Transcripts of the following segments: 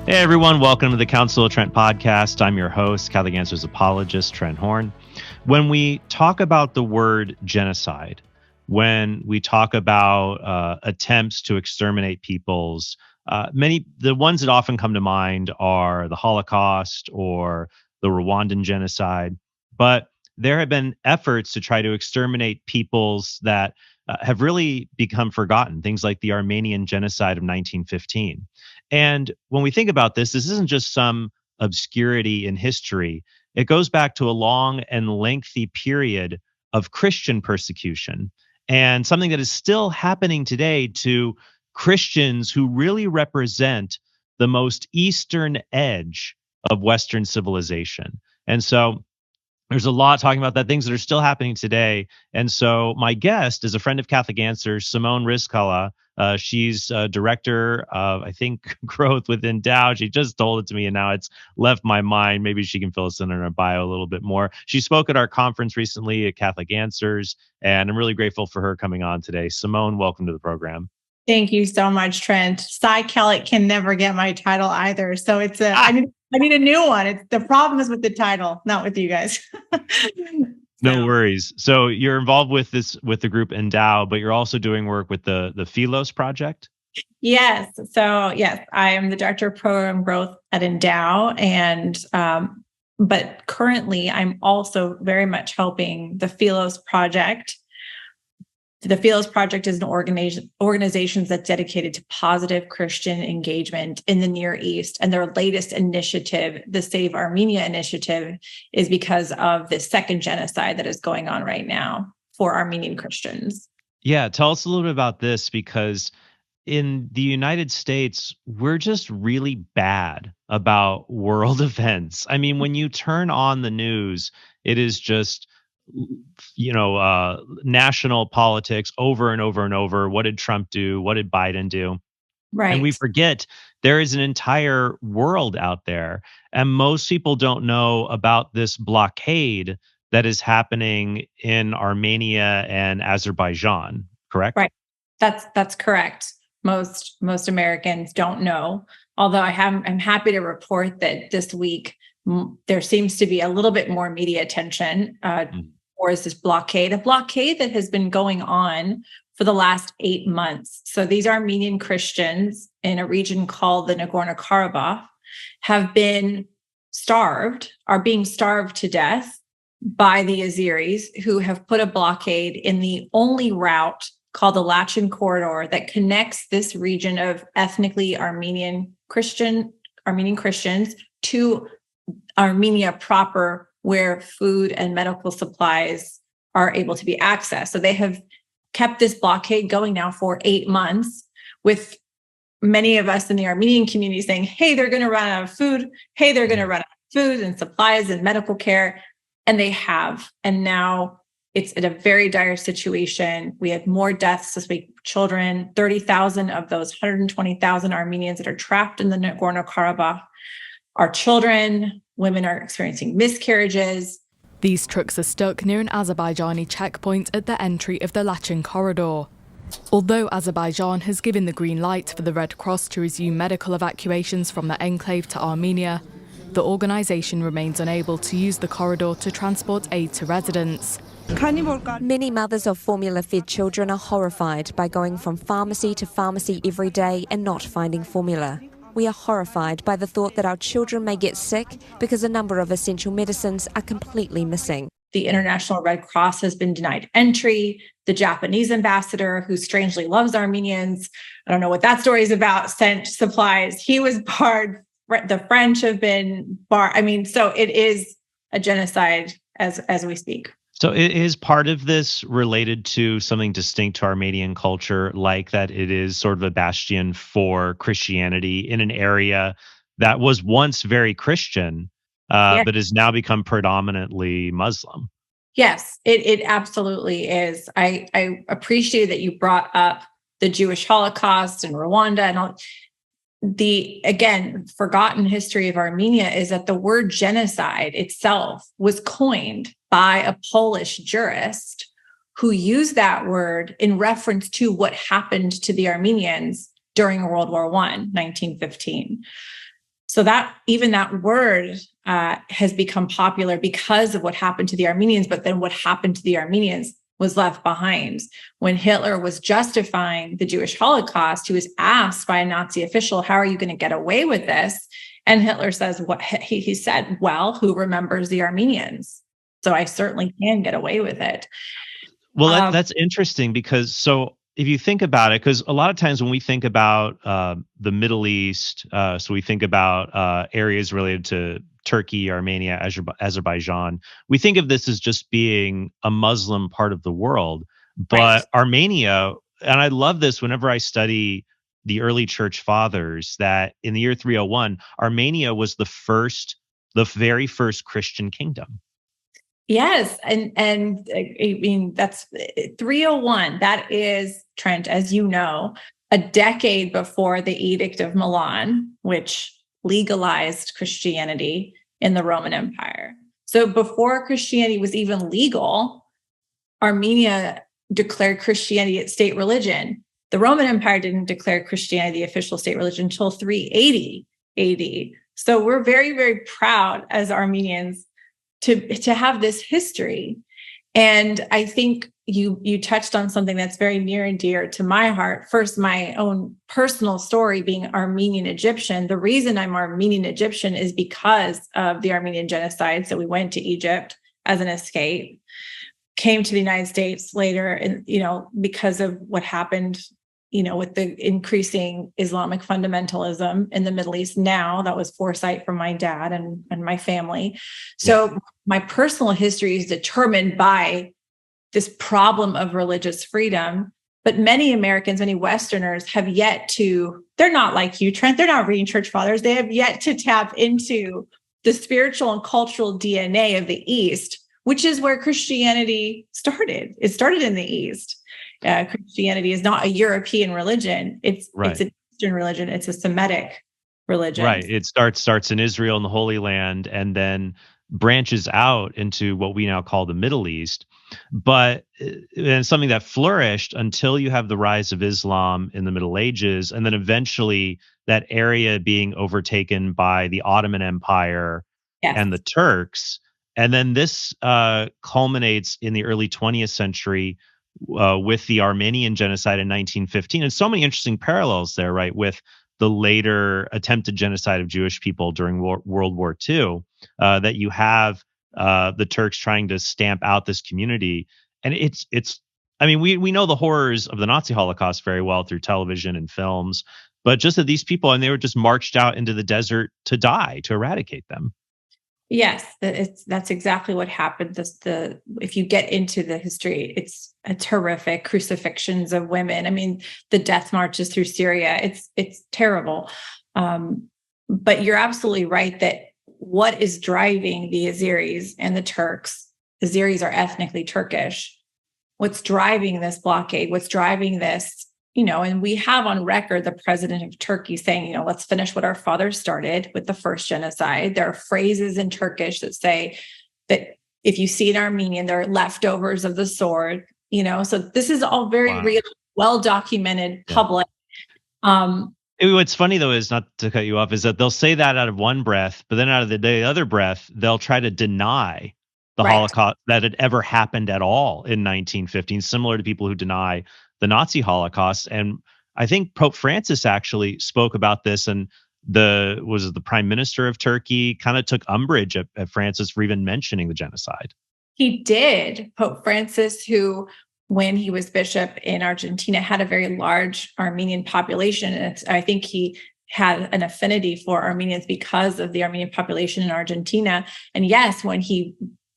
Hey everyone, welcome to the Council of Trent podcast. I'm your host, Catholic Answers apologist, Trent Horn. When we talk about the word genocide, when we talk about attempts to exterminate peoples, the ones that often come to mind are the Holocaust or the Rwandan genocide. But there have been efforts to try to exterminate peoples that have really become forgotten, things like the Armenian genocide of 1915. And when we think about this isn't just some obscurity in history. It goes back to a long and lengthy period of Christian persecution and something that is still happening today to Christians who really represent the most eastern edge of Western civilization. And so there's a lot talking about that, things that are still happening today. And so my guest is a friend of Catholic Answers, Simone Rizkallah. She's director of, I think, growth within Dow. She just told it to me and now it's left my mind. Maybe she can fill us in on her bio a little bit more. She spoke at our conference recently at Catholic Answers, and I'm really grateful for her coming on today. Simone, welcome to the program. Thank you so much, Trent. Cy Kellett can never get my title either. So I need a new one. The problem is with the title, not with you guys. No worries. So you're involved with the group Endow, but you're also doing work with the Philos project. Yes. So yes, I am the director of program growth at Endow, and but currently I'm also very much helping the Philos project. The Philos Project is an organization that's dedicated to positive Christian engagement in the Near East. And their latest initiative, the Save Armenia initiative, is because of the second genocide that is going on right now for Armenian Christians. Yeah, tell us a little bit about this, because in the United States, we're just really bad about world events. I mean, when you turn on the news, it is just national politics over and over and over. What did Trump do? What did Biden do? Right. And we forget there is an entire world out there. And most people don't know about this blockade that is happening in Armenia and Azerbaijan, correct? Right. That's correct. Most Americans don't know. Although I'm happy to report that this week there seems to be a little bit more media attention towards this blockade, a blockade that has been going on for the last 8 months. So these Armenian Christians in a region called the Nagorno-Karabakh have been are being starved to death by the Azeris, who have put a blockade in the only route called the Lachin Corridor that connects this region of ethnically Armenian Christians to Armenia proper, where food and medical supplies are able to be accessed. So they have kept this blockade going now for 8 months, with many of us in the Armenian community saying, hey, they're going to run out of food. Hey, they're going to run out of food and supplies and medical care. And they have. And now it's in a very dire situation. We have more deaths this week, children, 30,000 of those 120,000 Armenians that are trapped in the Nagorno-Karabakh are children. Women are experiencing miscarriages. These trucks are stuck near an Azerbaijani checkpoint at the entry of the Lachin Corridor. Although Azerbaijan has given the green light for the Red Cross to resume medical evacuations from the enclave to Armenia, the organisation remains unable to use the corridor to transport aid to residents. Many mothers of formula-fed children are horrified by going from pharmacy to pharmacy every day and not finding formula. We are horrified by the thought that our children may get sick because a number of essential medicines are completely missing. The International Red Cross has been denied entry. The Japanese ambassador, who strangely loves Armenians, I don't know what that story is about, sent supplies. He was barred. The French have been barred. I mean, so it is a genocide as we speak. So is part of this related to something distinct to Armenian culture, like that it is sort of a bastion for Christianity in an area that was once very Christian, but has now become predominantly Muslim? Yes, it absolutely is. I appreciate that you brought up the Jewish Holocaust and Rwanda and all. The, again, forgotten history of Armenia is that the word genocide itself was coined by a Polish jurist who used that word in reference to what happened to the Armenians during World War I, 1915. So that even that word has become popular because of what happened to the Armenians, but then what happened to the Armenians was left behind. When Hitler was justifying the Jewish Holocaust, he was asked by a Nazi official, how are you going to get away with this? And Hitler says, what he said, well, who remembers the Armenians? So I certainly can get away with it. Well, that's interesting because if you think about it, because a lot of times when we think about the Middle East, so we think about areas related to Turkey, Armenia, Azerbaijan, we think of this as just being a Muslim part of the world. But Right. Armenia, and I love this whenever I study the early church fathers, that in the year 301, Armenia was the very first Christian kingdom. Yes, and I mean that's 301. That is, Trent, as you know, a decade before the Edict of Milan, which legalized Christianity in the Roman Empire. So before Christianity was even legal, Armenia declared Christianity its state religion. The Roman Empire didn't declare Christianity the official state religion until 380 AD. So we're very, very proud as Armenians to have this history. And I think you touched on something that's very near and dear to my heart. First, my own personal story being Armenian Egyptian. The reason I'm Armenian Egyptian is because of the Armenian genocide. So we went to Egypt as an escape, came to the United States later, and because of what happened with the increasing Islamic fundamentalism in the Middle East. Now, that was foresight from my dad and my family. So my personal history is determined by this problem of religious freedom. But many Americans, many Westerners have yet to, they're not like you, Trent, they're not reading church fathers. They have yet to tap into the spiritual and cultural DNA of the East, which is where Christianity started. It started in the East. Christianity is not a European religion. It's an Eastern religion. It's a Semitic religion. Right. It starts in Israel in the Holy Land and then branches out into what we now call the Middle East. But it's something that flourished until you have the rise of Islam in the Middle Ages, and then eventually that area being overtaken by the Ottoman Empire and the Turks. And then this culminates in the early 20th century with the Armenian genocide in 1915. And so many interesting parallels there, right, with the later attempted genocide of Jewish people during World War II, that you have the Turks trying to stamp out this community. And I mean, we know the horrors of the Nazi Holocaust very well through television and films, but just that these people, and they were just marched out into the desert to die, to eradicate them. Yes, that's exactly what happened. If you get into the history, it's horrific. Crucifixions of women. I mean, the death marches through Syria. It's terrible. But you're absolutely right that what is driving the Azeris and the Turks? Azeris are ethnically Turkish. What's driving this blockade? What's driving this? And we have on record the president of Turkey saying, let's finish what our fathers started with the first genocide. There are phrases in Turkish that say that if you see an Armenian, they're leftovers of the sword, so this is all very real, well-documented, public. What's funny, though, is, not to cut you off, is that they'll say that out of one breath, but then out of the other breath, they'll try to deny the Holocaust, that it ever happened at all in 1915, similar to people who deny the Nazi Holocaust. And I think Pope Francis actually spoke about this, and the prime minister of Turkey kind of took umbrage at Francis for even mentioning the genocide. He did. Pope Francis, who, when he was bishop in Argentina, had a very large Armenian population. And I think he had an affinity for Armenians because of the Armenian population in Argentina. And yes, when he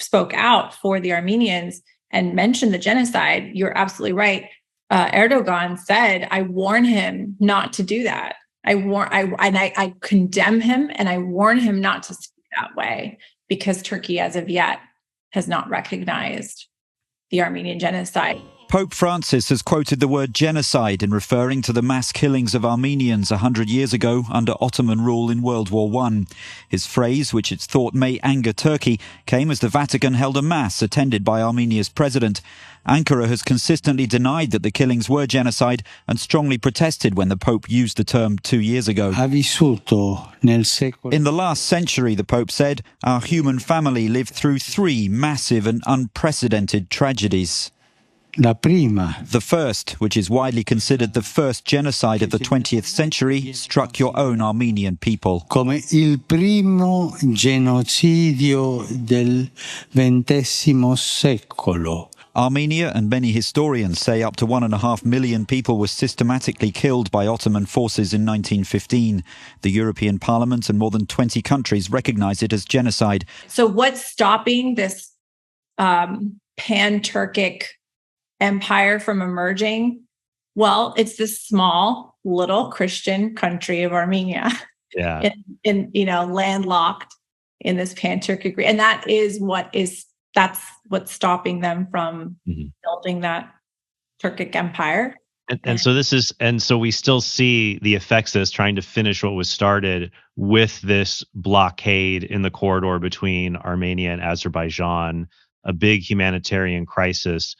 spoke out for the Armenians and mentioned the genocide, you're absolutely right. Erdogan said, I warn him not to do that. I condemn him, and I warn him not to speak that way, because Turkey, as of yet, has not recognized the Armenian genocide. Pope Francis has quoted the word genocide in referring to the mass killings of Armenians 100 years ago under Ottoman rule in World War I. His phrase, which it's thought may anger Turkey, came as the Vatican held a mass attended by Armenia's president. Ankara has consistently denied that the killings were genocide and strongly protested when the Pope used the term 2 years ago. In the last century, the Pope said, our human family lived through 3 massive and unprecedented tragedies. The first, which is widely considered the first genocide of the 20th century, struck your own Armenian people. Come il primo genocidio del XX secolo. Armenia and many historians say up to 1.5 million people were systematically killed by Ottoman forces in 1915. The European Parliament and more than 20 countries recognize it as genocide. So what's stopping this pan-Turkic empire from emerging? Well, it's this small little Christian country of Armenia, in landlocked in this pan-Turkic, and that's what's stopping them from building that Turkic empire. And so we still see the effects of this, trying to finish what was started with this blockade in the corridor between Armenia and Azerbaijan, a big humanitarian crisis.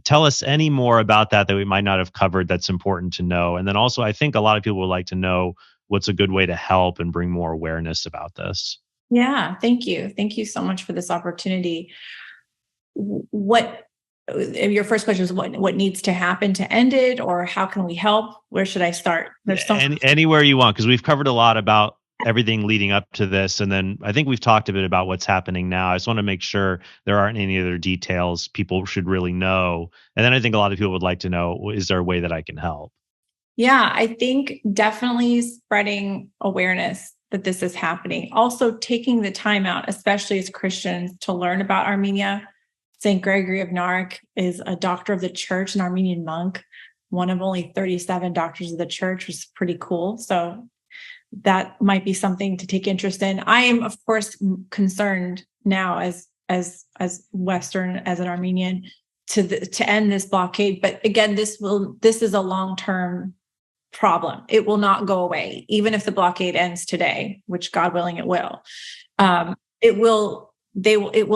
Tell us any more about that we might not have covered that's important to know. And then also, I think a lot of people would like to know what's a good way to help and bring more awareness about this. Yeah, thank you. Thank you so much for this opportunity. Your first question is what needs to happen to end it, or how can we help? Where should I start? There's anywhere you want, because we've covered a lot about everything leading up to this. And then I think we've talked a bit about what's happening now. I just want to make sure there aren't any other details people should really know. And then I think a lot of people would like to know, is there a way that I can help? Yeah, I think definitely spreading awareness that this is happening. Also taking the time out, especially as Christians, to learn about Armenia. St. Gregory of Narek is a doctor of the church, an Armenian monk, one of only 37 doctors of the church, which is pretty cool. So that might be something to take interest in. I am, of course, concerned now as Western, as an Armenian, to end this blockade. But again, this is a long-term problem. It will not go away, even if the blockade ends today, which God willing it will. It will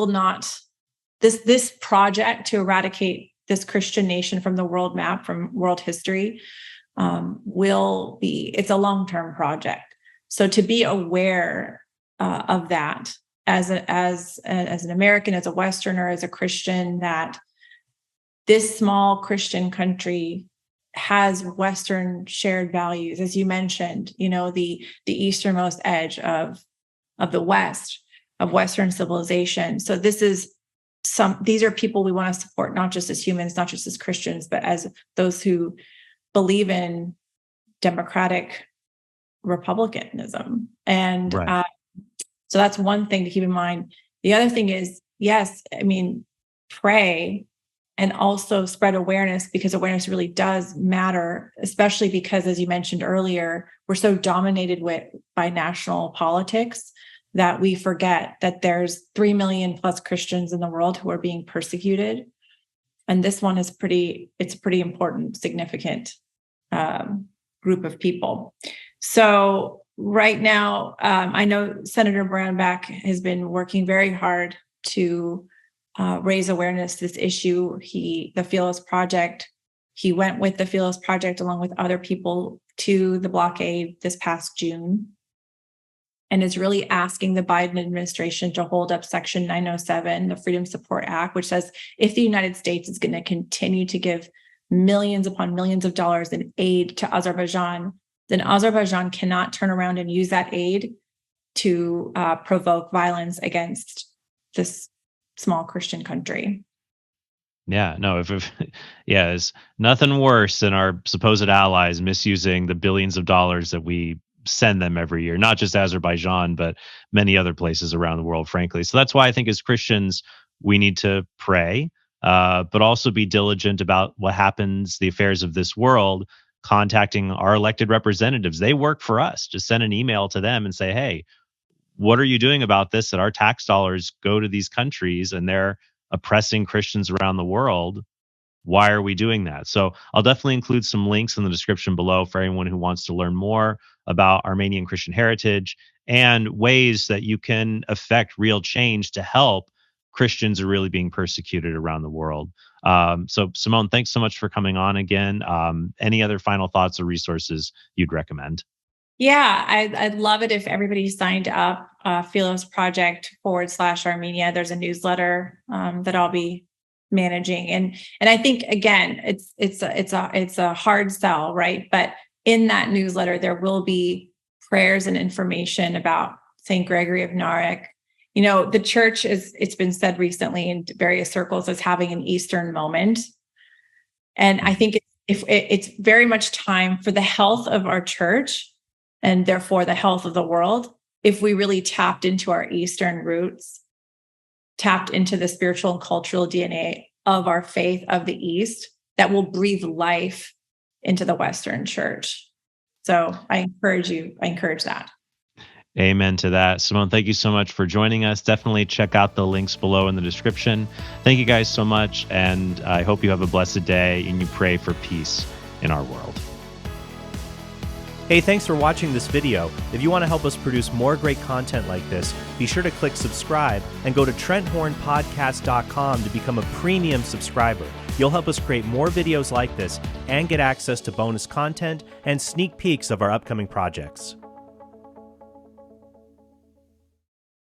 not. This project to eradicate this Christian nation from the world map, from world history, it's a long-term project. So to be aware of that as an American, as a Westerner, as a Christian, that this small Christian country has Western shared values, as you mentioned, the easternmost edge of the West, of Western civilization. So these are people we want to support, not just as humans, not just as Christians, but as those who believe in democratic republicanism. And right. So that's one thing to keep in mind. The other thing is, pray and also spread awareness, because awareness really does matter, especially because, as you mentioned earlier, we're so dominated by national politics that we forget that there's 3 million plus Christians in the world who are being persecuted. And this one is a pretty important, significant group of people. So right now, I know Senator Brownback has been working very hard to raise awareness to this issue. The Fearless Project, he went with the Fearless Project along with other people to the blockade this past June, and is really asking the Biden administration to hold up Section 907, the Freedom Support Act, which says if the United States is going to continue to give millions upon millions of dollars in aid to Azerbaijan, then Azerbaijan cannot turn around and use that aid to provoke violence against this small Christian country. Yeah, no, there's nothing worse than our supposed allies misusing the billions of dollars that we send them every year, not just Azerbaijan, but many other places around the world, frankly. So that's why I think as Christians, we need to pray, but also be diligent about what happens, the affairs of this world, contacting our elected representatives. They work for us. Just send an email to them and say, hey, what are you doing about this? That our tax dollars go to these countries and they're oppressing Christians around the world. why are we doing that? So I'll definitely include some links in the description below for anyone who wants to learn more about Armenian Christian heritage and ways that you can affect real change to help Christians who are really being persecuted around the world. So Simone, thanks so much for coming on again. Any other final thoughts or resources you'd recommend? Yeah, I'd love it if everybody signed up, Philos Project /Armenia. There's a newsletter that I'll be managing, and I think again, it's a hard sell, right? But in that newsletter, there will be prayers and information about St. Gregory of Narek. You know, the church it's been said recently in various circles as having an Eastern moment, and I think it's very much time for the health of our church and therefore the health of the world. If we really tapped into our Eastern roots, tapped into the spiritual and cultural DNA of our faith of the East, that will breathe life into the Western church. So I encourage that. Amen to that. Simone, thank you so much for joining us. Definitely check out the links below in the description. Thank you guys so much. And I hope you have a blessed day and you pray for peace in our world. Hey, thanks for watching this video. If you want to help us produce more great content like this, be sure to click subscribe and go to TrentHornPodcast.com to become a premium subscriber. You'll help us create more videos like this and get access to bonus content and sneak peeks of our upcoming projects.